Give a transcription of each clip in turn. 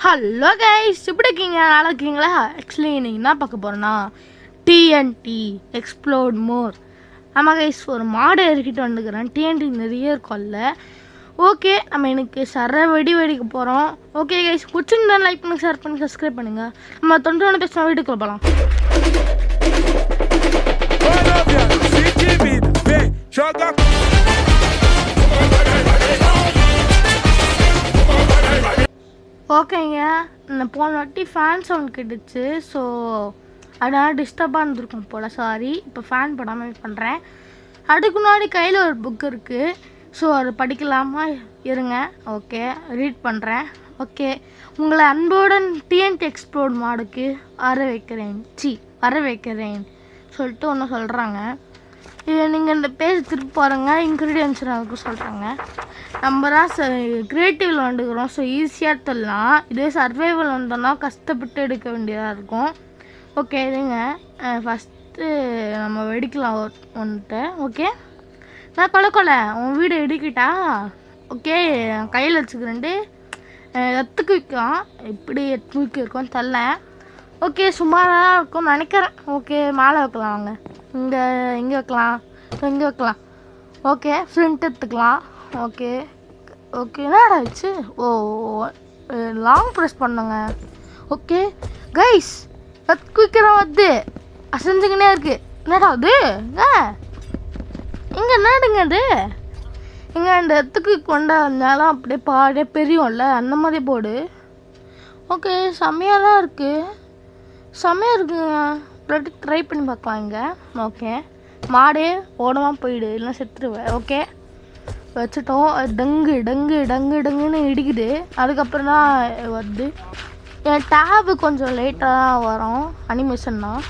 Hello guys, எப்படி இருக்கீங்க? நல்லா இருக்கீங்களா? ஆக்சுவலி இன்னைக்கு என்ன பார்க்க போகிறோன்னா டிஎன்டி எக்ஸ்ப்ளோர்ட் மோர். ஆமாம் கைஸ், ஒரு மாடை இறக்கிட்டு வந்துக்கிறேன். டிஎன்டி நிறைய இருக்கும்ல. ஓகே, நம்ம இன்னைக்கு வெடிக்க போகிறோம். ஓகே கைஸ், பிடிச்சிருந்தா லைக் பண்ணி ஷேர் பண்ணி சப்ஸ்கிரைப் பண்ணுங்கள். நம்ம தொண்டோட பேச வீட்டுக்குள்ள போகலாம். ஓகேங்க, நான் போன வாட்டி ஃபேன் சவுண்ட் கேட்டுச்சு. ஸோ அதனால் டிஸ்டர்பாக இருந்திருக்கும் போல், சாரி. இப்போ ஃபேன் போடாமல் பண்ணுறேன். அதுக்கு முன்னாடி கையில் ஒரு புக் இருக்குது. ஸோ அது படிக்கலாமா? இருங்க. ஓகே, ரீட் பண்ணுறேன். ஓகே, உங்களை அன்புடன் டிஎன்டி எக்ஸ்ப்ளோர்ட் மாடுக்கு வர வைக்கிறேன் சொல்லிட்டு ஒன்று சொல்கிறாங்க. இது நீங்கள் இந்த பேஜ் திருப்பி பாருங்கள். இன்க்ரீடியன்ஸ் அதுக்கு சொல்கிறாங்க. நம்ம தான் க்ரியேட்டிவில் வந்துக்கிறோம். ஸோ ஈஸியாக தரலாம். இதே சர்வைவல் வந்தோன்னா கஷ்டப்பட்டு எடுக்க வேண்டியதாக இருக்கும். ஓகே, இதுங்க ஃபஸ்ட்டு நம்ம வெடிக்கலாம் வந்துட்டு. ஓகே, நான் கொலை உன் வீடு இடிக்கிட்டா. ஓகே, கையில் வச்சுக்கிறேன்ட்டு எத்துக்கு வைக்கலாம். எப்படி எத்துக்கு இருக்கோன்னு தரல. ஓகே, சுமாராக இருக்கும்னு நினைக்கிறேன். ஓகே, மேலே வைக்கலாம். வாங்க, இங்கே வைக்கலாம், இங்கே வைக்கலாம். ஓகே, ஃப்ரண்ட் எடுத்துக்கலாம். ஓகே ஓகே, என்னடா ஆயிடுச்சு? ஓ, லாங் ப்ரெஸ் பண்ணுங்க. ஓகே கைஸ், குயிக்கராக வந்து அசைஞ்சுக்கினே இருக்குது. என்னடா அது? இங்கே என்னடுங்க அது? இங்கே இந்த இடத்துக்கு கொண்டா வந்தாலும் அப்படியே பாடியே பெரியும்ல, அந்த மாதிரி போடு. ஓகே, செம்மையாக தான் இருக்குது. செம்மையாக இருக்குங்க. இல்லாட்டி ட்ரை பண்ணி பார்க்கலாம் இங்கே. ஓகே, மாடே ஓடமாக போயிடு, இல்லைன்னா செத்துருவேன். ஓகே, வச்சுட்டோம். டங்கு டங்கு டங்கு டங்குன்னு இடிக்குது. அதுக்கப்புறம் தான் வருது. என் டேபு கொஞ்சம் லேட்டாக தான் வரும் அனிமேஷன் தான்.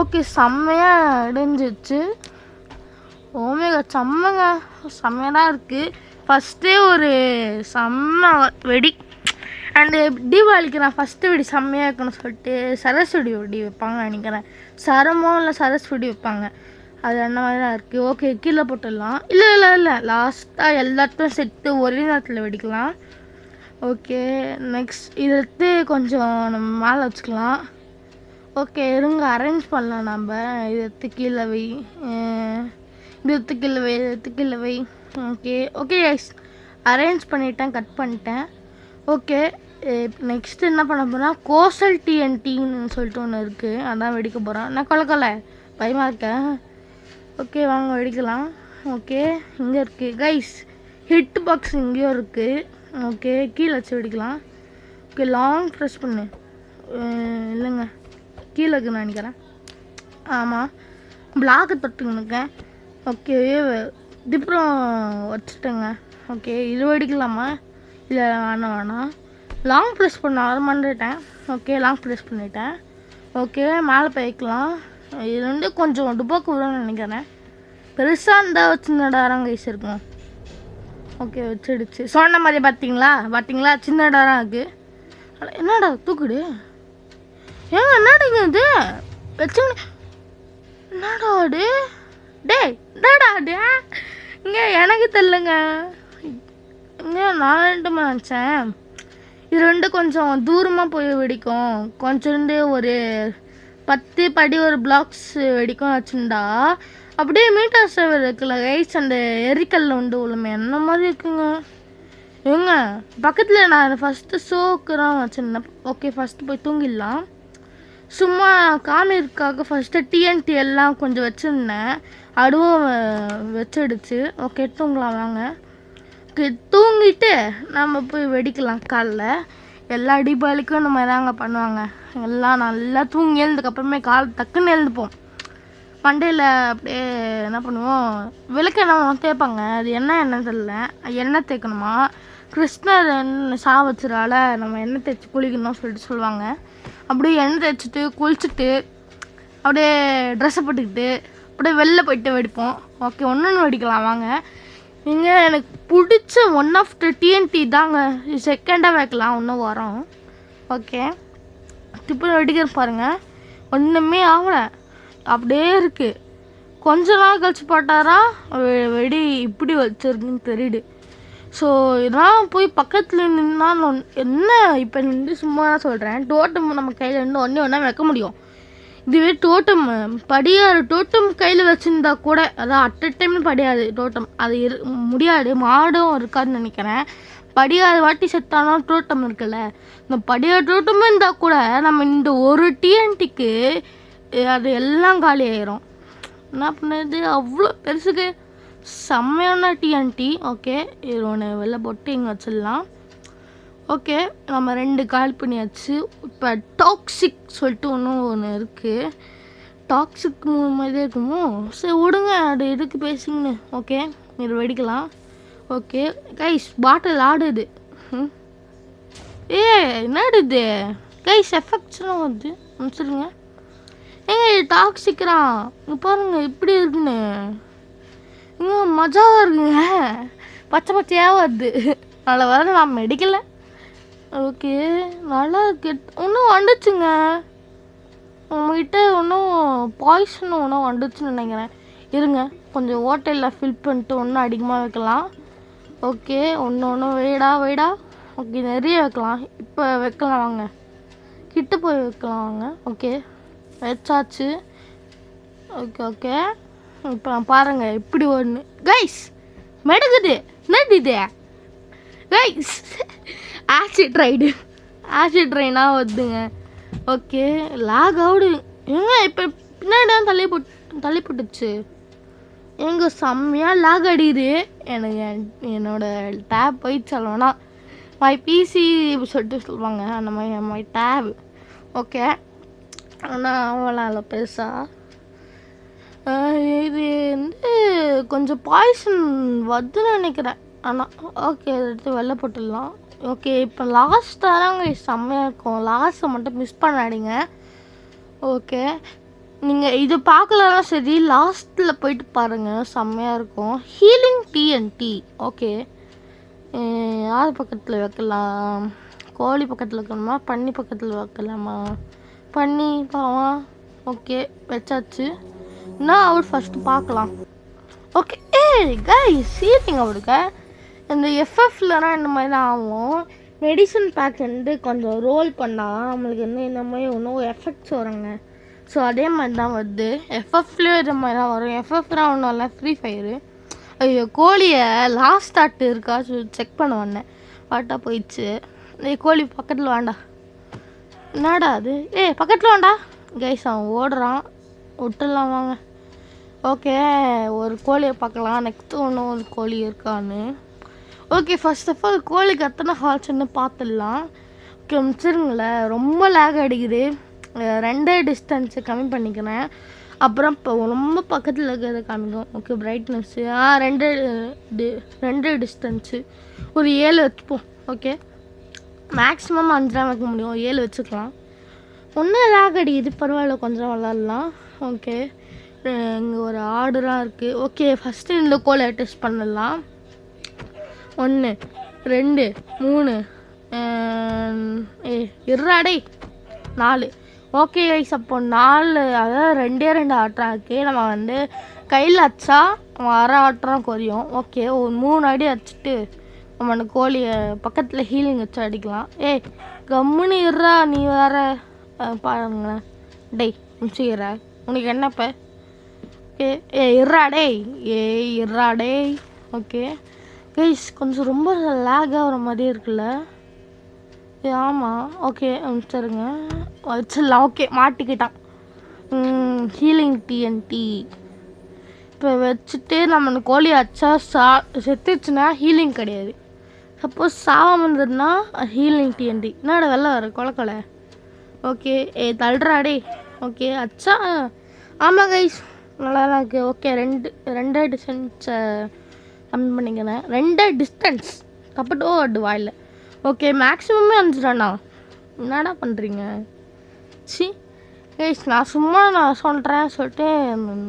ஓகே, செம்மையாக இடிஞ்சிச்சு. ஓமேகா செம்மையாக தான் இருக்குது. ஃபஸ்ட்டே ஒரு செம்ம வெடி. அண்டு தீபாவளிக்கு நான் ஃபஸ்ட்டு வெடி செம்மையாக இருக்குன்னு சொல்லிட்டு சரஸ்வதி வெடி வைப்பாங்க நினைக்கிறேன். சரமோ இல்லை சரஸ்வதி வைப்பாங்க. அது அந்த மாதிரி தான் இருக்குது. ஓகே, கீழே போட்டுடலாம். இல்லை லாஸ்ட்டாக எல்லாத்தையும் செட்டு ஒரே நேரத்தில் வெடிக்கலாம். ஓகே, நெக்ஸ்ட் இதை எடுத்து கொஞ்சம் நம்ம மேலே வச்சுக்கலாம். ஓகே, இருங்க, அரேஞ்ச் பண்ணலாம். நம்ம இதை எடுத்து கீழே வை, இது எடுத்து கீழே வை. ஓகே ஓகே எஸ், அரேஞ்ச் பண்ணிட்டேன், கட் பண்ணிட்டேன். ஓகே, நெக்ஸ்ட்டு என்ன பண்ண போனால் கோசல் டிஎன்டின்னு சொல்லிட்டு ஒன்று இருக்குது. அதான் வெடிக்க போகிறேன். நான் கொலை பயமாக இருக்கேன். ஓகே, வாங்க வெடிக்கலாம். ஓகே, இங்கே இருக்குது கைஸ். ஹிட் பாக்ஸ் இங்கேயும் இருக்குது. ஓகே, கீழே வச்சு வெடிக்கலாம். ஓகே, லாங் ப்ரெஸ் பண்ணு. இல்லைங்க, கீழே இருக்குன்னு நினைக்கிறேன். ஆமாம், பிளாக்கை தொட்டுங்கன்னுக்கேன். ஓகே, இதுப்புறம் வச்சுட்டேங்க. ஓகே, இது வெடிக்கலாமா? இல்லை, வேணாம். லாங் ப்ரெஸ் பண்ண மறந்துட்டேன். ஓகே, லாங் ப்ரெஸ் பண்ணிட்டேன். ஓகே, மேலே போய்க்கலாம். இது வந்து கொஞ்சம் டுபாக்கு விடணும்னு நினைக்கிறேன். பெருசாக இருந்தால் சின்னடாரம் கைஸ் இருக்கும். ஓகே, வச்சிடுச்சு. சொன்ன மாதிரி பார்த்தீங்களா? சின்னடாரம் இருக்குது. என்னடா தூக்குடு? ஏங்க என்னடுங்க இது வச்சுங்க? என்னடா அது? என்னடா அது? இங்கே எனக்கு தெரியலங்க. இங்கே நான் நினச்சேன் இது ரெண்டு கொஞ்சம் தூரமாக போய் வெடிக்கும். கொஞ்சம் ஒரு 10 படி ஒரு பிளாக்ஸ் வெடிக்கும் வச்சுருந்தா அப்படியே மீட்டர் சேவர் இருக்குல்ல கைஸ், அந்த எரிக்கல்ல உண்டு உளுமே அந்த மாதிரி இருக்குங்க. ஏங்க பக்கத்தில் நான் ஃபஸ்ட்டு ஷோக்கு தான் வச்சுருந்தேன். ஓகே, ஃபஸ்ட்டு போய் தூங்கிடலாம். சும்மா காமிற்காக ஃபஸ்ட்டு டிஎன்டி எல்லாம் கொஞ்சம் வச்சுருந்தேன். அதுவும் வச்சிடுச்சு. ஓகே, தூங்கலாம் வாங்க. ஓகே, தூங்கிட்டு நம்ம போய் வெடிக்கலாம். காலைல எல்லா தீபாவளிக்கும் இந்த மாதிரி தாங்க பண்ணுவாங்க. எல்லாம் நல்லா தூங்கி எழுந்ததுக்கப்புறமே டக்குன்னு எழுந்துப்போம். மண்டையில் அப்படியே என்ன பண்ணுவோம், விளக்கெண்ணெய் தேய்ப்பாங்க. அது என்னன்னு தெரியல. எண்ணெய் தேய்க்கணுமா? கிருஷ்ணர் சாவச்சுறால நம்ம எண்ணெய் தேய்ச்சி குளிக்கணும்னு சொல்லிட்டு சொல்லுவாங்க. அப்படியே எண்ணெய் தேய்ச்சிட்டு குளிச்சுட்டு அப்படியே ட்ரெஸ்ஸை போட்டுக்கிட்டு அப்படியே வெளில போயிட்டு வெடிப்போம். ஓகே, ஒன்று வெடிக்கலாம் வாங்க. இங்கே எனக்கு பிடிச்ச ஒன் ஆஃப் த டிஎன்டி தாங்க. செகண்டாக வைக்கலாம், இன்னும் வரோம். ஓகே, இப்போ வெடிக்கிற பாருங்கள், ஒன்றுமே ஆகலை, அப்படியே இருக்குது. கொஞ்ச நாள் கழிச்சு போட்டாரா வெடி இப்படி வச்சுருக்குன்னு தெரியுது. ஸோ நான் போய் பக்கத்தில் நின்னா என்ன இப்போ நின்று சும்மா தான் சொல்கிறேன். டோட்டம் நம்ம கையில் இருந்து ஒன்றா வைக்க முடியும். இதுவே டோட்டம் படியாறு டோட்டம் கையில் வச்சுருந்தா கூட அதான் அட் அ டைம்னு படியாது டோட்டம் அது முடியாது. மாடும் இருக்காதுன்னு நினைக்கிறேன். படியாறு வாட்டி செத்தாலும் டோட்டம் இருக்குல்ல, இந்த படியாறு டோட்டமும் இருந்தால் கூட நம்ம இந்த ஒரு டிஎன்டிக்கு அது எல்லாம் காலி ஆயிரும். என்ன பண்ணுறது, அவ்வளோ பெருசுக்கு செம்மையான டிஎன்டி. ஓகே, இது ஒன்று வெளில போட்டு இங்கே வச்சிடலாம். ஓகே, நம்ம 2 கால் பண்ணியாச்சு. இப்போ டாக்ஸிக் சொல்லிட்டு ஒன்று இருக்குது. டாக்ஸிக் மாதிரி இருக்குமோ, சரி விடுங்க, அது எதுக்கு பேசிங்கன்னு. ஓகே, இது வெடிக்கலாம். ஓகே கைஸ், பாட்டில் ஆடுது. என்னது இது கைஸ், எஃபெக்ட்ஸ்லாம் வருது. சொல்லுங்க ஏங்க, இது டாக்ஸிக்கிறான். இங்கே பாருங்க இப்படி இருக்குன்னு. இங்கே மஜாவாக இருக்குங்க, பச்சை பச்சையாக வருது. அதில் வர நான் மெடிக்கல. ஓகே, நல்லா இருக்கு. இன்னும் வந்துச்சுங்க உங்ககிட்ட, இன்னும் பாய்சன் ஒன்றும் வந்துச்சுன்னு நினைக்கிறேன். இருங்க, கொஞ்சம் ஹோட்டலில் ஃபில் பண்ணிட்டு ஒன்றும் அதிகமாக வைக்கலாம். ஓகே, ஒன்று வைடா. ஓகே, நிறைய வைக்கலாம். இப்போ வைக்கலாம் வாங்க, கிட்ட போய் வைக்கலாம் வாங்க. ஓகே, வச்சாச்சு. ஓகே, இப்போ நான் பாருங்கள் இப்படி ஒன்று கைஸ் மெடுக்குது. என்னது இது கைஸ், ஆசிட் ரைனாக வருதுங்க. ஓகே, லாக் அவுடு ஏங்க. இப்போ பின்னாடி தான் தள்ளி போட்டுச்சு. எங்க செம்மையாக லாக் அடிக்குது எனக்கு. என்னோட டேப் போய் சொல்லணும்னா மை பிசி சொல்லிட்டு சொல்லுவாங்க, அந்த மாதிரி மை டேப். ஓகே, ஆனால் அவ்வளோ இல்லை பெருசாக. இது வந்து கொஞ்சம் பாய்சன் வருதுன்னு நினைக்கிறேன். ஆனால் ஓகே, எடுத்து வெளில போட்டுடலாம். ஓகே, இப்போ லாஸ்ட் தாராங்க செம்மையாக இருக்கும். லாஸ்ட்டை மட்டும் மிஸ் பண்ணாதீங்க. ஓகே, நீங்கள் இது பார்க்கலன்னா சரி, லாஸ்ட்டில் போயிட்டு பாருங்கள், செம்மையாக இருக்கும். Healing DND. ஓகே, யார் பக்கத்தில் வைக்கலாம்? கோழி பக்கத்தில் வைக்கணுமா, பன்னி பக்கத்தில் வைக்கலாமா? பன்னி பாவம். ஓகே, வச்சாச்சு. நான் அவர் ஃபஸ்ட்டு பார்க்கலாம். ஓகே, கைஸ், ஹீலிங் அவருக்கு இந்த எஃப்எஃப்லனா இந்த மாதிரி தான் ஆகும். மெடிசன் பேக் வந்து கொஞ்சம் ரோல் பண்ணால் நம்மளுக்கு வந்து இந்த மாதிரி ஒன்றும் எஃபெக்ட்ஸ் வருங்க. ஸோ அதே மாதிரி தான் வருது. எஃப்எஃப்லேயும் இது மாதிரி தான் வரும். எஃப்எஃப்லாம் ஒன்றும் இல்லை, ஃப்ரீ ஃபயரு. ஐயோ, கோழியை லாஸ்ட் ஆட்டு இருக்கா சொல்லி செக் பண்ண வந்தேன், பாட்டா போயிடுச்சு. கோழி பக்கத்தில் வேண்டா. என்னடா அது, பக்கத்தில் வேண்டா கைஸ். அவன் ஓடுறான், விட்டுடலாம் வாங்க. ஓகே, ஒரு கோழியை பார்க்கலாம். நெக்ஸ்ட்டு ஒன்றும் ஒரு கோழி இருக்கான்னு. ஓகே, ஃபர்ஸ்ட் ஆஃப் ஆல் கோழிக்கு எத்தனை ஹார்ட்ஸ்ன்னு பார்த்துடலாம். ஓகே, முடிச்சிருங்களேன். ரொம்ப லேக் அடிக்குது. 2 டிஸ்டன்ஸு கம்மி பண்ணிக்கிறேன். அப்புறம் இப்போ ரொம்ப பக்கத்தில் இருக்கிறத காமிக்கும். ஓகே, பிரைட்னஸ்ஸு 2 டிஸ்டன்ஸு ஒரு 7 வச்சுப்போம். ஓகே, மேக்ஸிமம் 5 தான் வைக்க முடியும், 7 வச்சுக்கலாம். ஒன்றும் லேக் அடிக்குது, பரவாயில்ல, கொஞ்சம் விளாட்லாம். ஓகே, இங்கே ஒரு ஆர்டராக இருக்குது. ஓகே, ஃபஸ்ட்டு இந்த கோலை டெஸ்ட் பண்ணிடலாம். 1 2 3 இருடே 4. ஓகே கைஸ், அப்போ 4, அதாவது 2 ஆட்டுறாக்கு நம்ம வந்து கையில் அடிச்சா அரை ஆட்டுறோம் குறையும். ஓகே, ஒரு 3 அடி அடிச்சுட்டு நம்ம அந்த கோழியை பக்கத்தில் ஹீலிங் வச்சு அடிக்கலாம். கம்முன்னு இருறா, நீ வேற பாருங்களேன். டேய் முடிச்சுக்கிற, உனக்கு என்னப்போ? இருடே. ஓகே கைஸ், கொஞ்சம் ரொம்ப லேக் ஆகிற மாதிரி இருக்குல்ல. ஆமாம். ஓகே, சரிங்க, வச்சிடலாம். ஓகே, மாட்டிக்கிட்டான். ஹீலிங் டிஎன்டி இப்போ வச்சுட்டு நம்ம அந்த கோழி அச்சா செத்துச்சுன்னா ஹீலிங் கிடையாது. சப்போஸ் சாவாமல் இருந்ததுன்னா ஹீலிங் டிஎன்டி. என்னடா வெளில வர கொலை. ஓகே, தள்ளுறாடே. ஓகே, அச்சா. ஆமாம் கைஸ், நல்லா தான் இருக்குது. ஓகே, 2 டிஸ்டன்ஸை கம்மி பண்ணிக்கிறேன். 2 டிஸ்டன்ஸ் கப்பட்டோ அடு வாயில். ஓகே, மேக்ஸிமமே 5 தானா? என்னடா பண்ணுறீங்க? கைஸ், நான் சொல்கிறேன் சொல்லிட்டு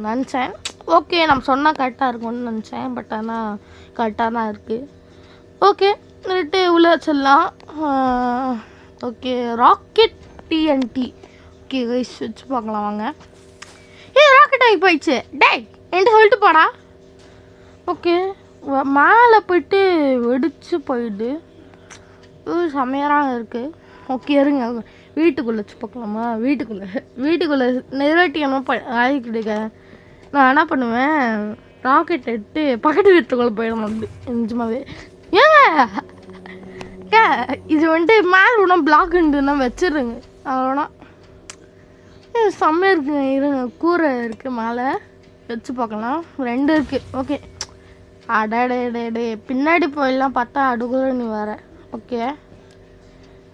நினச்சேன். ஓகே, நம்ம சொன்னால் கரெக்டாக இருக்கும்னு நினச்சேன். பட் ஆனால் கரெக்டாக தான் இருக்குது. ஓகே, நிறுட்டு உள்ள வச்சிடலாம். Okay, rocket TNT. Okay guys, வச்சு பார்க்கலாம் வாங்க. ராக்கெட் ஆகி போயிடுச்சு. டேய் என்கிட்ட சொல்லிட்டு போடா. ஓகே, மேலே போயிட்டு வெடிச்சு போயிடுது. செமையாக இருக்குது. ஓகே இருங்க, வீட்டுக்குள்ளே வச்சு பார்க்கலாமா? வீட்டுக்குள்ளே நிறைவேட்டியமாக ஆகிக்கிடுங்க. நான் என்ன பண்ணுவேன், ராக்கெட் எடுத்து பக்கத்து வீட்டுக்குள்ளே போயிடும். வந்து நிஜமாவே ஏங்க இது வந்துட்டு மேலே ஒன்றும் பிளாக் இருந்துன்னா வச்சிடுங்க. அவ்வளோனா செம்மையாக இருக்குங்க. இருங்க, கூரை இருக்குது மேலே வச்சு பார்க்கலாம். 2 இருக்குது. ஓகே அடடே பின்னாடி போயெல்லாம் பார்த்தா அடுக்குற நீ வேற. ஓகே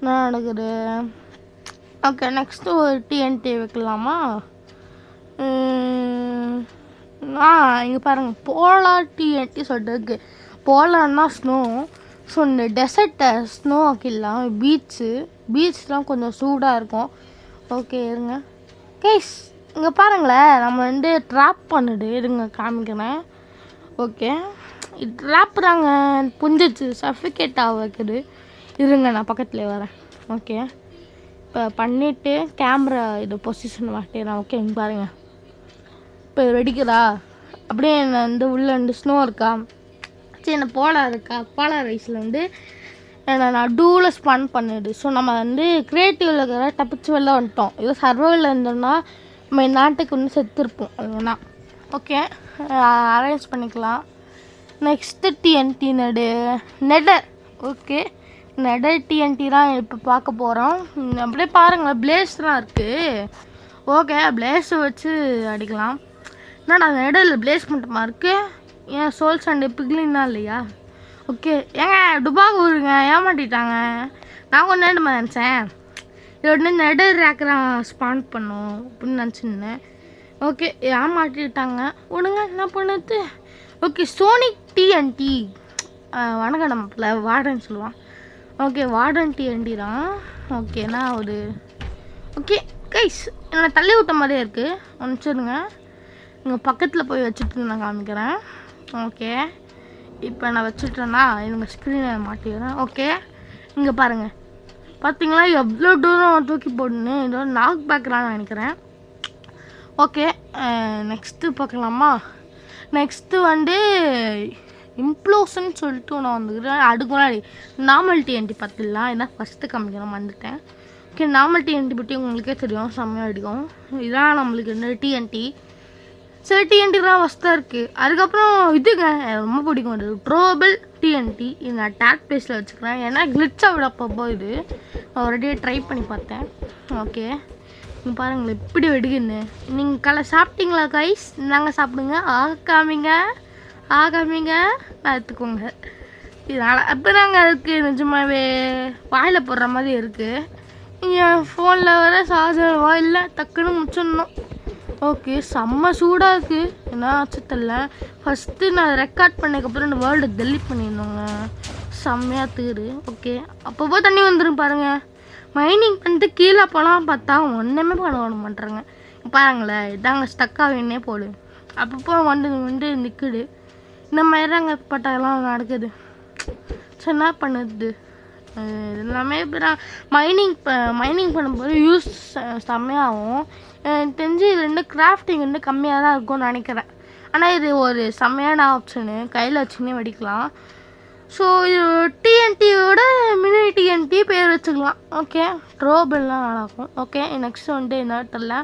நான் அடுக்குது. ஓகே நெக்ஸ்ட்டு ஒரு டிஎன்டி வைக்கலாமா? இங்கே பாருங்கள், போலார் டிஎன்டி சொல்லிட்டு இருக்கு. போலார்னா ஸ்னோ. ஸோ இந்த டெசர்ட்டை ஸ்னோ ஆக்கிடலாம். பீச்லாம் கொஞ்சம் சூடாக இருக்கும். ஓகே இருங்க கேஸ், இங்கே பாருங்களேன், நம்ம வந்து ட்ராப் பண்ணிடு. இருங்க காமிக்கிறேன். ஓகே இது ட்ராப் தாங்க, புஞ்சிச்சு சஃபிகேட் ஆக வைக்குது. இருங்க நான் பக்கத்தில் வரேன். ஓகே இப்போ பண்ணிவிட்டு கேமரா இது பொசிஷன் மாட்டேறேன். ஓகே இங்கே பாருங்கள், இப்போ வெடிக்கிறா அப்படியே வந்து உள்ளே வந்து ஸ்னோ இருக்கா. சரி என்ன போலார் இருக்கா, போலார் ரைஸில் வந்து நான் டூவில் ஸ்பன் பண்ணிடு. ஸோ நம்ம வந்து க்ரியேட்டிவில் இருக்கிற தப்பிச்சு வெளில வந்துட்டோம். இது சர்வைவில் இருந்தோம்னா நம்ம நாட்டுக்கு வந்து செத்துருப்போம். அதுனா ஓகே அரேஞ்ச் பண்ணிக்கலாம். Next TNT nether. Okay nether TNT தான் இப்போ பார்க்க போகிறோம். அப்படியே பாருங்களேன், பிளேஸ்லாம் இருக்குது. ஓகே பிளேஸை வச்சு அடிக்கலாம். என்னடா நெடரில் பிளேஸ் மட்டுமா இருக்குது? ஏன் சோல் சண்டே பிக்லின்னா இல்லையா? ஓகே ஏங்க டுபாக ஊருங்க ஏமாட்டிட்டாங்க. நான் கொஞ்சம் நேரமாக நினச்சேன் இது உடனே நெடர் ரேக்கெலாம் ஸ்பான் பண்ணோம் அப்படின்னு நினச்சிருந்தேன். ஓகே ஏமாட்டிட்டாங்க. விடுங்க என்ன பண்ணுது. Okay sonic TNT. வணக்கம் நம்ம வார்டன் சொல்லுவான். ஓகே வார்டன் டிஎன்டி தான். ஓகேண்ணா ஒரு ஓகே கைஸ் என்னை தள்ளி விட்ட மாதிரியே இருக்குது. அனுப்பிச்சிடுங்க. இங்கே பக்கத்தில் போய் வச்சுட்டு நான் காமிக்கிறேன். ஓகே இப்போ நான் வச்சுட்டேன்னா இவங்க ஸ்க்ரீனை மாட்டிக்கிறேன். ஓகே இங்கே பாருங்கள், பார்த்தீங்களா எவ்வளோ தூரம் தூக்கி போடணுன்னு ஏதோ நாக் பேக்கலான்னு நினைக்கிறேன். ஓகே நெக்ஸ்ட்டு பார்க்கலாமா? நெக்ஸ்ட்டு வந்து இம்ப்ளோஷன் சொல்லிட்டு ஒன்று வந்துக்கிறேன். அதுக்கு முன்னாடி நார்மல் டிஎன்டி பார்த்துடலாம். இதான் ஃபஸ்ட்டு காமிக்கிறேன் வந்துட்டேன். ஓகே நார்மல் டிஎன்டி பற்றி உங்களுக்கே தெரியும், செம்மையாக அடிக்கும். இதுதான் நம்மளுக்கு இந்த டிஎன்டி. சரி டிஎன்டி தான் ஃபஸ்ட்டாக இருக்குது. அதுக்கப்புறம் இதுங்க ரொம்ப பிடிக்கும், இது ட்ரோபிள் டிஎன்டி. இது நான் டேக் பேஸில் வச்சுக்கிறேன். ஏன்னா கிளிட்சாக விட அப்பப்போ இது நான் ஆல்ரெடி ட்ரை பண்ணி பார்த்தேன். ஓகே நீங்கள் பாருங்களேன் எப்படி வெடிக்குன்னு. நீங்கள் சாப்பிட்டீங்களா கைஸ்? நாங்கள் சாப்பிடுங்க. ஆகாமிங்க நான் எடுத்துக்கோங்க. இதனால் அப்போ நாங்கள் இருக்குது நிஜமாகவே வாயில் போடுற மாதிரி இருக்குது. என் ஃபோனில் வர சார்ஜர் வாயில் டக்குன்னு முடிச்சிடணும். ஓகே செம்ம சூடாக இருக்குது. என்ன ஆச்சு தெரியல. ஃபஸ்ட்டு நான் ரெக்கார்ட் பண்ணதுக்கப்புறம் இந்த வேர்ல்டு டெலிட் பண்ணியிருந்தோங்க. செம்மையாக தீரு. ஓகே அப்பப்போ தண்ணி வந்துடும் பாருங்கள். மைனிங் பண்ணிட்டு கீழே போகலாம் பார்த்தா ஒன்றுமே பண்ண மாட்டேறாங்க. பாருங்களேன் இதாங்க ஸ்டக்காகவே போடு. அப்பப்போ வந்து நிற்குது. இந்த மாதிரி தாங்க பட்டதெல்லாம் நடக்குது. சரி என்ன பண்ணுது எல்லாமே. இப்போ மைனிங் பண்ணும்போது யூஸ் செம்மையாகும். எனக்கு தெரிஞ்சு இது வந்து கிராஃப்டிங் வந்து கம்மியாக தான் இருக்கும்னு நினைக்கிறேன். ஆனால் இது ஒரு செம்மையான ஆப்ஷனு, கையில் வச்சுன்னே வெடிக்கலாம். ஸோ இது டிஎன்டியோட மினி டிஎன்டி பேர் வச்சுக்கலாம். ஓகே ட்ரோபிள்லாம் நல்லாயிருக்கும். ஓகே நெக்ஸ்ட் வந்து என்ன தெரியல,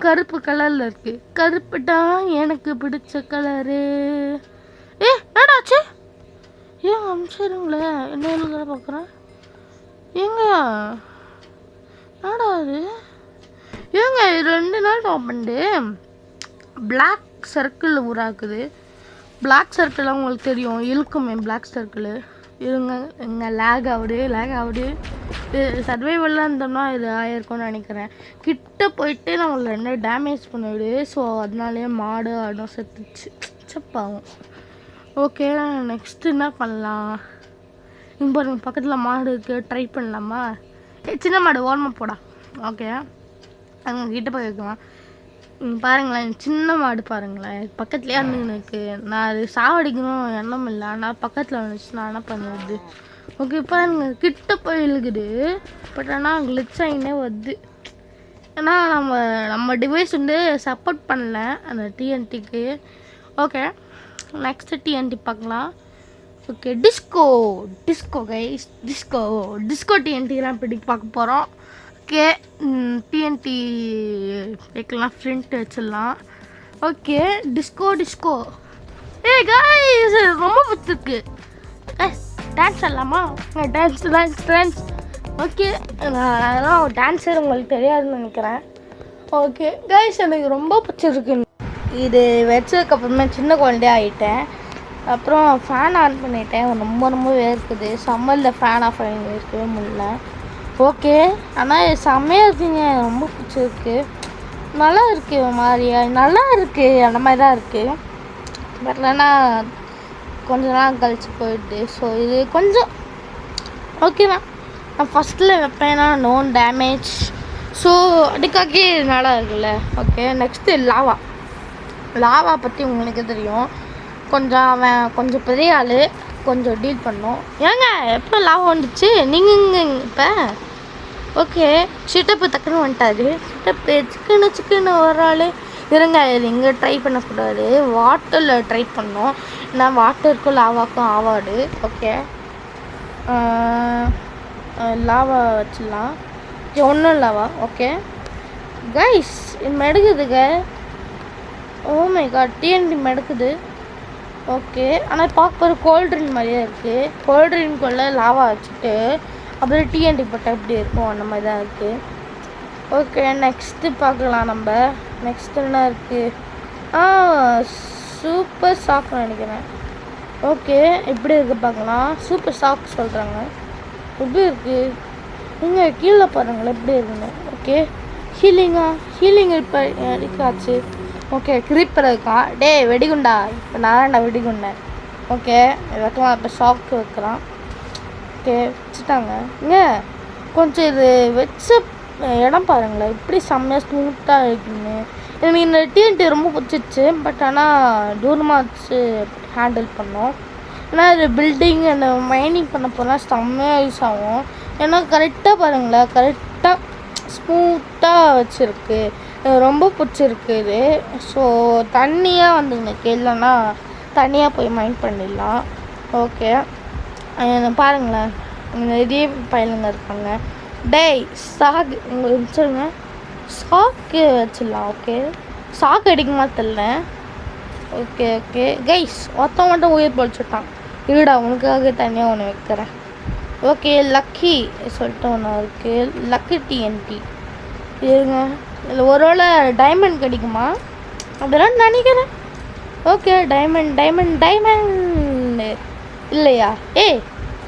கருப்பு கலரில் இருக்குது. கருப்பு தான் எனக்கு பிடிச்ச கலரு. என்னடாச்சு? ஏங்க அமிச்சிருங்களே, என்ன பார்க்குறேன். ஏங்க என்னடா அது? ஏங்க 2 நாள் ஓப்பன்டு பிளாக் சர்க்கிள் உருவாக்குது. பிளாக் சர்க்கிள் உங்களுக்கு தெரியும், இழுக்குமே பிளாக் சர்க்கிள். இருங்க இங்கே லேக் ஆகுது. சர்வைவல்லாம் இருந்தோம்னா இது ஆயிருக்கும்னு நினைக்கிறேன். கிட்ட போயிட்டு நம்மளை 2 டேமேஜ் பண்ணிவிடு. ஸோ அதனாலேயே மாடு ஆடும் செத்துச்சு. சப்பாகும். ஓகே நெக்ஸ்ட்டு என்ன பண்ணலாம்? இங்கே பாருங்க பக்கத்தில் மாடு இருக்குது, ட்ரை பண்ணலாமா? சின்ன மாடு ஓரமாக போடா. ஓகே அங்கே கிட்டே போய் வைக்கலாம். பாருங்களேன் சின்ன மாடு பாருங்களேன், பக்கத்துலேயே இருந்துருக்கு. நான் அது சாவடிக்கணும் எண்ணம் இல்லை, ஆனால் பக்கத்தில் வந்துச்சு. நான் என்ன பண்ணுறது? ஓகே பாருங்க கிட்ட போய் இழுக்குது. பட் ஆனால் கிளிச் ஆகினே வருது. ஏன்னா நம்ம டிவைஸ் வந்து சப்போர்ட் பண்ணல அந்த டிஎன்டிக்கு. ஓகே நெக்ஸ்ட்டு டிஎன்டி பார்க்கலாம். ஓகே, டிஸ்கோ கைஸ், டிஸ்கோ டிஎன்டிலாம் இப்படி பார்க்க போகிறோம். ஓகே, டிஎன்டி வைக்கலாம், ஃப்ரண்ட் வச்சிடலாம். ஓகே, டிஸ்கோ கைஸ் ரொம்ப பிடிச்சிருக்கு. டான்ஸ் ஆடலாமா? டான்ஸ். ஓகே, அதெல்லாம் டான்ஸர் உங்களுக்கு தெரியாதுன்னு நினைக்கிறேன். ஓகே கைஸ், எனக்கு ரொம்ப பிடிச்சிருக்கு. இது வச்சதுக்கப்புறமே சின்ன குழந்தையே ஆகிட்டேன். அப்புறம் ஃபேன் ஆன் பண்ணிட்டேன். ரொம்ப வேர்க்குது. சம்மரில் ஃபேன் ஆஃப் பண்ணி இருக்கவே முடியல. ஓகே, ஆனால் செம்மையாக இருக்குங்க. ரொம்ப பிடிச்சிருக்கு. நல்லா இருக்குது, மாதிரியா நல்லா இருக்குது. அந்த மாதிரி தான் இருக்குது. பட் இல்லைன்னா கொஞ்ச நாள் கழிச்சு போயிடுது. ஸோ இது கொஞ்சம் ஓகேண்ணா. நான் ஃபஸ்ட்டில் வைப்பேன்னா நோன் டேமேஜ். ஸோ அதுக்காகவே நல்லா இருக்குல்ல. ஓகே, நெக்ஸ்ட்டு லாவா பற்றி உங்களுக்கு தெரியும். அவன் கொஞ்சம் பெரிய ஆள், கொஞ்சம் டீல் பண்ணோம். ஏங்க எப்போ லாவா வந்துச்சு நீங்கள் இப்போ? ஓகே, சிட்டப்பு டக்குன்னு வந்துட்டாரு. சிக்கனு ஒரு ஆள் இருங்க. இது இங்கே ட்ரை பண்ணக்கூடாது, வாட்டரில் ட்ரை பண்ணோம். ஏன்னா வாட்டருக்கும் லாவாக்கும் ஆவாடு. ஓகே, லாவா வச்சிடலாம். ஒன்றும் லாவா. ஓகே கைஸ், இது மெடுக்குதுங்க. ஓ மை காட், டிஎன்டி மெடுக்குது. ஓகே, ஆனால் பார்க்க கோல்ட் ட்ரிங்க் மாதிரியே இருக்குது. கோல்ட் ட்ரிங்க்குள்ளே லாவா வச்சுட்டு அப்புறம் டிஎன்டி போட்டால் எப்படி இருக்கும் அந்த மாதிரி தான் இருக்குது. ஓகே, நெக்ஸ்ட்டு பார்க்கலாம் நம்ம. நெக்ஸ்ட் என்ன இருக்குது? சூப்பர் சாக்னு நினைக்கிறேன். ஓகே, எப்படி இருக்குது பார்க்கலாம். சூப்பர் சாக் சொல்கிறாங்க. எப்படி இருக்குது இங்கே கீழே பாருங்களேன் எப்படி இருக்குன்னு. ஓகே, ஹீலிங் இப்போ இருக்காச்சு. ஓகே, கிரீப்பர் இருக்கான். வெடிகுண்டா இப்போ நாராண்டா வெடிகுண்டேன். ஓகே, வைக்கலாம். இப்போ ஷாக்கு வைக்கலாம். ஓகே, வச்சுட்டாங்க. இங்கே கொஞ்சம் இது வச்ச இடம் பாருங்களேன் இப்படி செம்மையாக ஸ்மூத்தாக இருக்குன்னு. எனக்கு இந்த டிஎன்டி ரொம்ப பிடிச்சிச்சு. பட் ஆனால் தூரமாக வச்சு ஹேண்டில் பண்ணோம். ஏன்னா இது பில்டிங் அந்த மைனிங் பண்ண போனால் செம்மையாக யூஸ் ஆகும். ஏன்னா கரெக்டாக பாருங்களேன், கரெக்டாக ஸ்மூத்தாக வச்சுருக்கு. ரொம்ப பிடிச்சிருக்கு இது. ஸோ தண்ணியாக வந்துங்களுக்கு, இல்லைன்னா தனியாக போய் மைண்ட் பண்ணிடலாம். ஓகே, பாருங்களேன் நிறைய பயிலுங்க இருக்காங்க. சாக்கு உங்களுக்கு வச்சுருங்க. சாக்கு வச்சிடலாம். ஓகே, சாக்கு அடிக்குமா தெரியல. ஓகே கைஸ், ஒருத்தன் மட்டும் உயிர் பொழிச்சுட்டான். இருடா, உனக்காக தனியாக ஒன்று வைக்கிறேன். ஓகே, லக்கி சொல்லிட்டு ஒன்று இருக்குது. லக்கி டிஎன்டி இருங்க. இதில் ஒருவேளை டைமண்ட் கிடைக்குமா அப்படிலாம் நினைக்கிறேன். ஓகே, டைமண்ட் இல்லையா?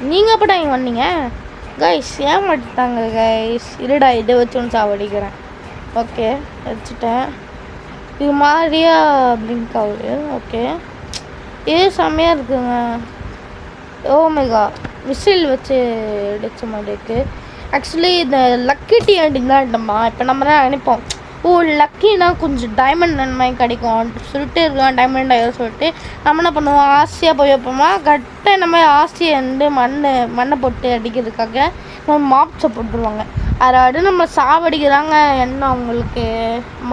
நீங்கள் அப்போ இங்கே வந்தீங்க கைஸ், ஏமாட்டாங்க கைஸ். இருடா, இதை வச்சு ஒன்று சாவடிக்கிறேன். ஓகே, வச்சுட்டேன். இது மாதிரியா பிளிங்க் ஆகுது. ஓகே, இது செம்மையாக இருக்குங்க. ஓமேகா மிசில் வச்சு அடித்த மாதிரி இருக்குது. ஆக்சுவலி இந்த லக்கி டிஎன்டி தான் இப்போ நம்ம தான் நினைப்போம், லக்கினா கொஞ்சம் டைமண்ட் நன்மை கிடைக்கும் சொல்லிட்டு இருக்கான். டைமண்ட் ஆகிடும் சொல்லிட்டு நம்ம என்ன பண்ணுவோம், ஆசையாக போய் வைப்போமா. கரெக்டாக இந்த மாதிரி ஆசையை வந்து மண்ணை போட்டு அடிக்கிறதுக்காக நம்ம மாப்ஸை போட்டுருவாங்க. அதாவது நம்ம சாவடிக்கிறாங்க. என்ன அவங்களுக்கு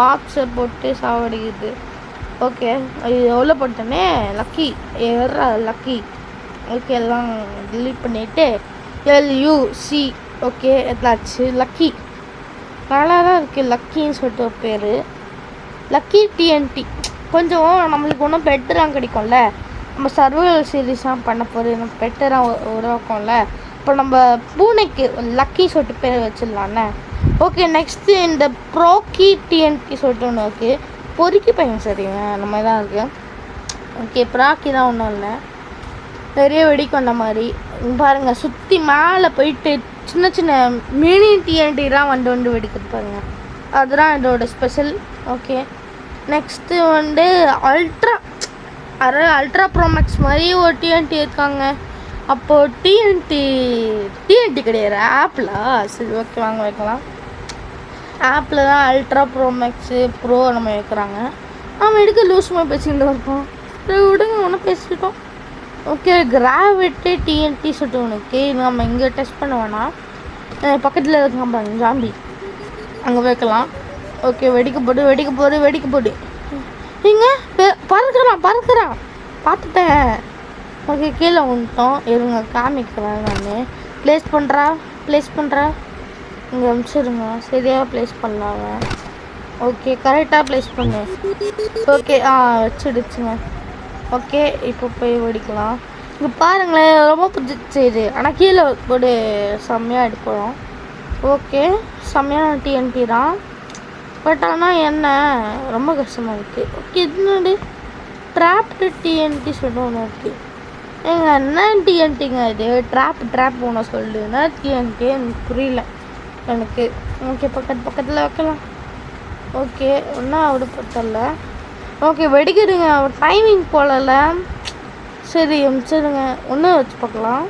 மாப்ஸை போட்டு சாவடிக்குது. ஓகே, அது எவ்வளோ போட்டேனே லக்கி லக்கி. ஓகே, எல்லாம் டிலீட் பண்ணிவிட்டு LUC. ஓகே, எதாச்சு லக்கி நல்லா தான் இருக்குது. லக்கின்னு சொல்லிட்டு ஒரு பேர், லக்கி டிஎன்டி. கொஞ்சம் நம்மளுக்கு ஒன்றும் பெட்டராக கிடைக்கும்ல. நம்ம சர்வைவல் சீரீஸாக பண்ண போகிறது நம்ம பெட்டராக உருவாக்கும்ல. இப்போ நம்ம பூனைக்கு லக்கி சொல்லிட்டு பேர் வச்சிடலாண்ணே. ஓகே, நெக்ஸ்ட்டு இந்த ப்ரோக்கி டிஎன்டி சொல்லிட்டு ஒன்று இருக்குது. பொறுக்கி பையன் சரிங்க அந்த மாதிரி தான் இருக்குது. ஓகே, ப்ராக்கி தான் ஒன்றும் இல்லை, நிறைய வெடிக்கும் அந்த மாதிரி பாருங்கள். சுற்றி மேலே போயிட்டு சின்ன சின்ன மினி டிஎன்டிலாம் வந்து வெடிக்கிறது பாருங்கள். அதுதான் இதோட ஸ்பெஷல். ஓகே, நெக்ஸ்ட்டு வந்து அல்ட்ரா ப்ரோமேக்ஸ் மாதிரி ஒரு டிஎன்டி இருக்காங்க. அப்போது டிஎன்டி கிடையாது, ஆப்பில். சரி, ஓகே, வாங்க வைக்கலாம். ஆப்பில் தான் அல்ட்ரா ப்ரோமேக்ஸு ப்ரோ நம்ம வைக்கிறாங்க. நம்ம எடுக்க லூஸ்மாக பேசிக்கிட்டு இருக்கோம். விடுங்க, ஒன்றும் பேசிக்கிட்டோம். ஓகே, கிராவிட்டி டிஎன்டி சொல்லிட்டு உனக்கு நம்ம இங்கே டெஸ்ட் பண்ண வேணாம். பக்கத்தில் இருக்க பாருங்க ஜாம்பி, அங்கே வைக்கலாம். ஓகே, வெடிக்க போடு. இங்கே பறக்கிறான். பார்த்துட்டேன். ஓகே கீழே வந்துட்டோம். இருங்க காமிக்கிறேன் நான். ப்ளேஸ் பண்ணுறா இங்கே அனுப்பிச்சிருங்க. சரியாக ப்ளேஸ் பண்ணலாங்க. ஓகே கரெக்டாக ப்ளேஸ் பண்ணு. ஓகே வச்சுடுச்சுங்க. ஓகே இப்போ போய் வெடிக்கலாம். இங்கே பாருங்களேன் ரொம்ப பிடிச்சிச்சு இது. ஆனால் கீழே போட்டு செம்மையாக எடுப்போம். ஓகே செம்மையான டிஎன்டி தான். பட் ஆனால் என்ன ரொம்ப கஷ்டமாக இருக்குது. ஓகே இது ட்ராப்டு டிஎன்டி சொல்ல ஒன்று இருக்குது. ஏங்க என்ன டிஎன்டிங்க இது? ட்ராப் ஒன்று சொல்லுன்னா டிஎன்டி எனக்கு புரியல எனக்கு. ஓகே பக்கத்தில் வைக்கலாம். ஓகே ஒன்றா அப்படி பத்தல. ஓகே வெடிக்கிறதுங்க டைமிங் போடல. சரி வச்சுருங்க ஒன்று வச்சு பார்க்கலாம்.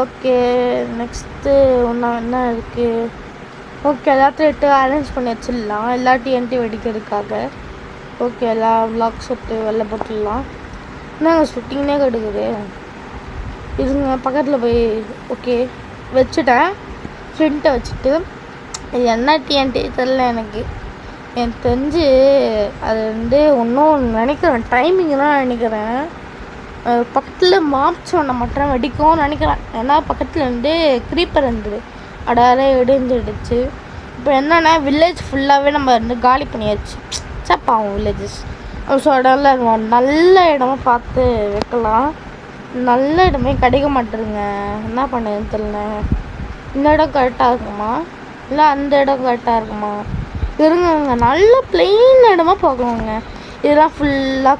ஓகே நெக்ஸ்ட்டு ஒன்றா என்ன இருக்குது? ஓகே எல்லாத்தையும் அரேஞ்ச் பண்ணி வச்சிடலாம் எல்லா டிஎன்டி வெடிக்கிறதுக்காக. ஓகே எல்லா விளாக் செட்டு வெளில போட்டுடலாம். என்னங்க ஷூட்டிங்னே கெடுக்குது. இதுங்க பக்கத்தில் போய் ஓகே வச்சுட்டேன். ஃப்ரிண்ட்டை வச்சுட்டு இது என்ன டிஎன்டி தெரில எனக்கு தெரிஞ்சு அது ஒன்றும் நினைக்கிறேன் டைமிங்லாம் நினைக்கிறேன். பக்கத்தில் மாப்சோனை மட்டும் வெடிக்கும்னு நினைக்கிறேன். ஏன்னா பக்கத்தில் க்ரீப்பர் இருந்தது அடாரே இடிஞ்சிடுச்சு. இப்போ என்னென்னா வில்லேஜ் ஃபுல்லாகவே நம்ம காலி பண்ணியாச்சு. பாவம் வில்லேஜஸ். ஸோ இடம்லாம் நல்ல இடமா பார்த்து வைக்கலாம். நல்ல இடமே கிடைக்க மாட்டேருங்க. என்ன பண்ணுதுன்னு தெரியல. இந்த இடம் கரெக்டாக இருக்குமா இல்லை அந்த இடம் கரெக்டாக இருக்குமா? இருங்க நல்ல பிளெயின் இடமா பார்க்கணுங்க. இதெல்லாம் ஃபுல்லாக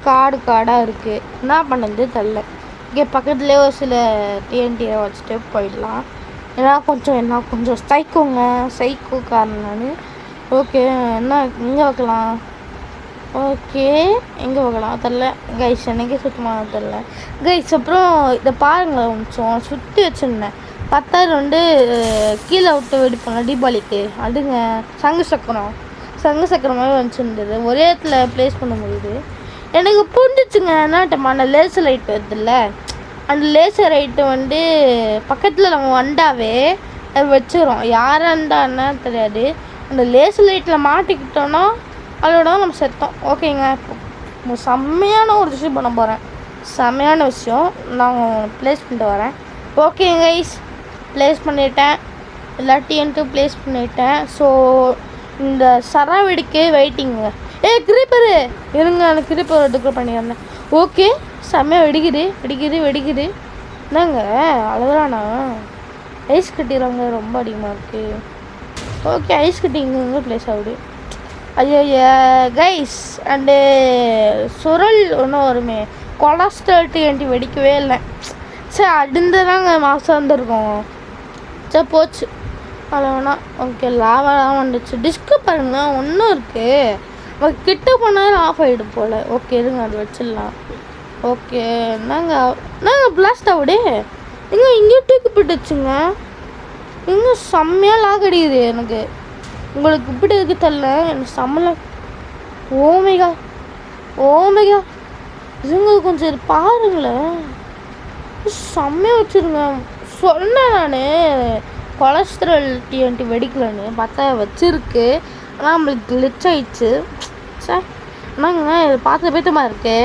காடாக இருக்குது. என்ன பண்ணுறது தெரில. இங்கே பக்கத்துலேயே ஒரு சில டிஎன்டியை வச்சுட்டு போயிடலாம். ஏன்னா கொஞ்சம் சைக்கோ காரணம் நான். ஓகே என்ன இங்கே வைக்கலாம்? ஓகே எங்கே வைக்கலாம் தெரில கைஸ். எனக்கே சுத்தமாக தெரில கைஸ். அப்புறம் இதை பாருங்களேன் கொஞ்சம் சுற்றி வச்சுருந்தேன். 10,000 கீழே விட்டு வெடிப்பாங்க தீபாவளிக்கு. அதுங்க சங்கு சக்கரம் மாதிரி வச்சுருந்தது. ஒரே இடத்துல ப்ளேஸ் பண்ண முடியுது. எனக்கு புரிஞ்சிச்சுங்க என்னட்டமான லேசர் லைட் வருதுல்ல. அந்த லேசர் லைட்டு பக்கத்தில் நம்ம வந்தாவே அது வச்சுக்கிறோம். யாராக இருந்தான்னா தெரியாது. அந்த லேசர் லைட்டில் மாட்டிக்கிட்டோன்னா அதோட நம்ம செத்தோம். ஓகேங்க இப்போ செம்மையான ஒரு விஷயம் பண்ண போகிறேன். செம்மையான விஷயம் நான் ப்ளேஸ் பண்ணிட்டு வரேன். ஓகே கைஸ் ப்ளேஸ் பண்ணிட்டேன். எல்லா டிஎன்ட்டும் ப்ளேஸ் பண்ணிட்டேன். ஸோ இந்த சரவெடிக்கு வெயிட்டிங்க. க்ரீப்பரு இருங்க அந்த க்ரீப்பர் எடுக்க பண்ணிடுறேன். ஓகே செம்மையாக வெடிக்குது. என்னங்க அழகானா ஐஸ் கட்டிடுறாங்க ரொம்ப அதிகமாக இருக்குது. ஓகே ஐஸ் கட்டி இங்கே ப்ளேஸ் ஆகுது. ஐயோ கைஸ் அண்டு சுரல் ஒன்றும் வருமே கொலஸ்ட்ரால் டிஎன்டி வெடிக்கவே இல்லை. சரி அடுந்ததாங்க மாதம் வந்துருக்கோம். சரி போச்சு அதில் வேணா. ஓகே லாவெல்லாம் வந்துச்சு. டிஸ்க்கு பாருங்க ஒன்றும் இருக்குது. கிட்ட போனாலும் ஆஃப் ஆகிடும் போல். ஓகே இருங்க அது வச்சிடலாம். ஓகே நாங்கள் பிளாஸ்ட் ஆகுது. இங்கேயும் தூக்கி போட்டுச்சுங்க. இங்கே செம்மையாக லாக் அடிக்குது எனக்கு. உங்களுக்கு இப்படி இருக்கு தெரில எனக்கு செம்மல. ஓமேகா இதுங்க கொஞ்சம் இது பாருங்களேன். செம்மையாக வச்சுருங்க. சொன்னேன் நான் கொலஸ்ட்ரால் டிஎன்டி வெடிக்கலன்னு பார்த்தா வச்சுருக்கு. ஆனால் நம்மளுக்கு கிளிச் ஆயிடுச்சு. சார் ஆனாங்க இது பார்த்து பேத்தமாக இருக்கு.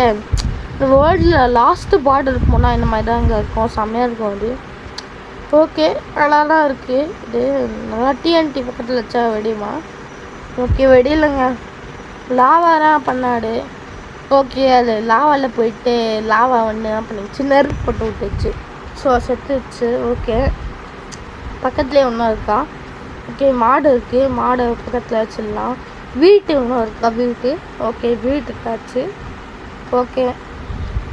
இந்த வேர்ல்டில் லாஸ்ட்டு பார்டர் போனால் இந்த மாதிரி தான் இங்கே இருக்கும். செம்மையாக இருக்கும் அது. ஓகே நல்லா தான் இருக்குது இது. நல்லா டிஎன்டி பக்கத்தில் வச்சா வெடியுமா? ஓகே வெடியிலங்க லாவாலாம் பண்ணாடு. ஓகே அது லாவாவில் போயிட்டு லாவா என்ன பண்ணிச்சு நெருப்பு போட்டு விட்டுச்சு. ஸோ செத்துச்சு. ஓகே பக்கத்துலேயே ஒன்றும் இருக்கா? ஓகே மாடு இருக்குது. மாடை பக்கத்தில் வச்சிடலாம். வீட்டு ஒன்றும் இருக்கா? வீட்டு ஓகே வீட்டு இருக்காச்சு. ஓகே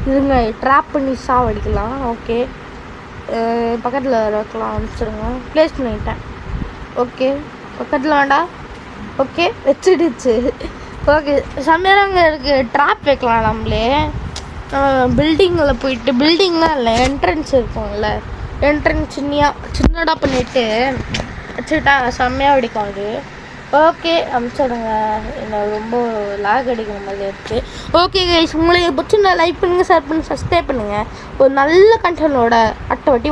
இதுங்க ட்ராப் பண்ணி சாவடிக்கலாம். ஓகே பக்கத்தில் வைக்கலாம் வச்சுருங்க. ப்ளேஸ் பண்ணிட்டேன். ஓகே பக்கத்தில் வேண்டாம். ஓகே வச்சுடுச்சு. ஓகே செம்மையாங்க இருக்குது. ட்ராப் வைக்கலாம் நம்மளே. பில்டிங்கில் போயிட்டு பில்டிங்லாம் இல்லை என்ட்ரன்ஸ் இருக்கும்ல என்ட்ரன்ஸ் சின்னதாக பண்ணிவிட்டு வச்சுக்கிட்டா செம்மையாக வெடிக்கும் அது. ஓகே அனுப்பிச்சிடுங்க. எனக்கு ரொம்ப லாக் அடிக்கிற மாதிரி இருக்குது. ஓகே கைஸ் உங்களுக்கு பிடிச்சிருந்தா லைக் பண்ணுங்கள், ஷேர் பண்ணுங்கள், சப்ஸ்கிரைப் பண்ணுங்கள். ஒரு நல்ல கண்டென்ட்டோட அடுத்த வாட்டி